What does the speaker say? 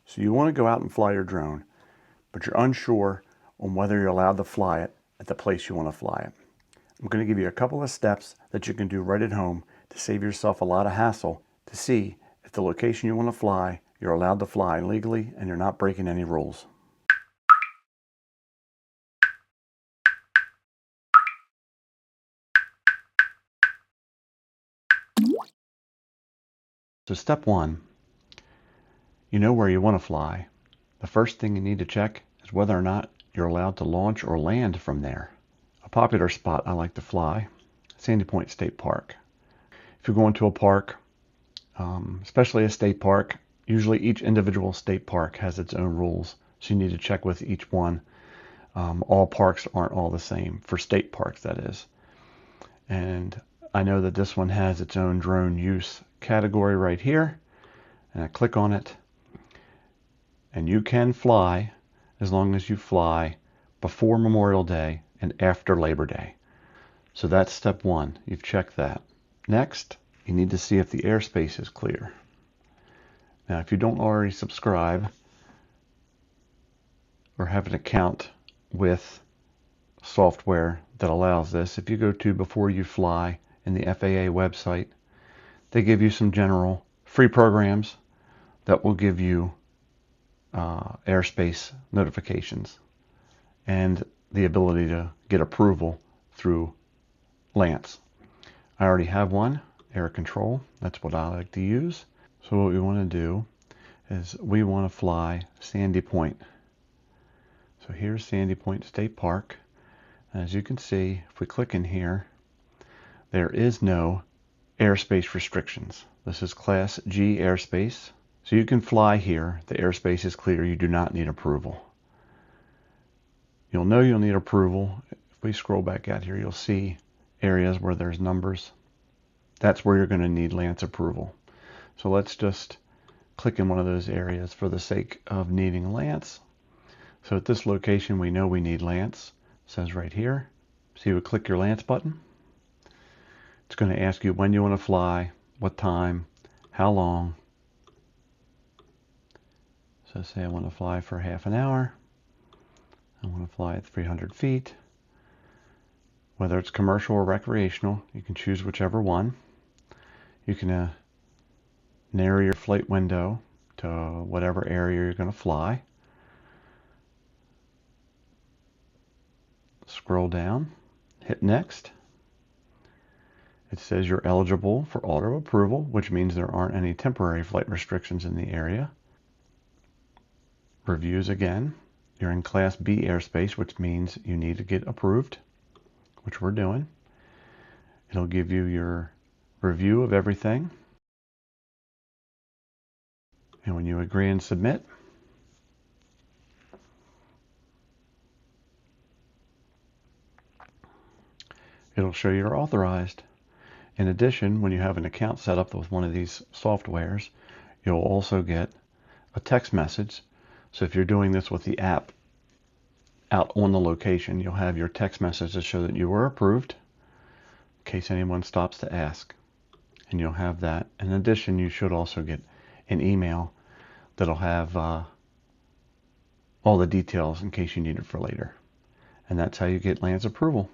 So you want to go out and fly your drone, but you're unsure on whether you're allowed to fly it at the place you want to fly it. I'm going to give you a couple of steps that you can do right at home to save yourself a lot of hassle to see if the location you want to fly, you're allowed to fly legally and you're not breaking any rules. So step one, you know where you want to fly. The first thing you need to check is whether or not you're allowed to launch or land from there. A popular spot I like to fly, Sandy Point State Park. If you're going to a park, especially a state park, usually each individual state park has its own rules, so you need to check with each one. All parks aren't all the same, for state parks that is. And I know that this one has its own drone use category right here, and I click on it, and you can fly as long as you fly before Memorial Day and after Labor Day. So that's step one. You've checked that. Next, you need to see if the airspace is clear. Now, if you don't already subscribe or have an account with software that allows this, if you go to Before You Fly in the FAA website, they give you some general free programs that will give you airspace notifications and the ability to get approval through Lance. I already have one, Air Control. That's what I like to use. So what we want to do is we want to fly Sandy Point. So here's Sandy Point State Park. And as you can see, if we click in here, there is no airspace restrictions. This is Class G airspace. So you can fly here. The airspace is clear. You do not need approval. You'll know you'll need approval. If we scroll back out here, you'll see areas where there's numbers. That's where you're going to need Lance approval. So let's just click in one of those areas for the sake of needing Lance. So at this location, we know we need Lance. It says right here. So you would click your Lance button. It's going to ask you when you want to fly, what time, how long. So say I want to fly for half an hour. I want to fly at 300 feet. Whether it's commercial or recreational, you can choose whichever one. You can narrow your flight window to whatever area you're going to fly. Scroll down, hit next. It says you're eligible for auto approval, which means there aren't any temporary flight restrictions in the area. Reviews again. You're in Class B airspace, which means you need to get approved, which we're doing. It'll give you your review of everything. And when you agree and submit, it'll show you're authorized. In addition, when you have an account set up with one of these softwares, you'll also get a text message. So if you're doing this with the app out on the location, you'll have your text message to show that you were approved in case anyone stops to ask. And you'll have that. In addition, you should also get an email that'll have all the details in case you need it for later. And that's how you get Lance approval.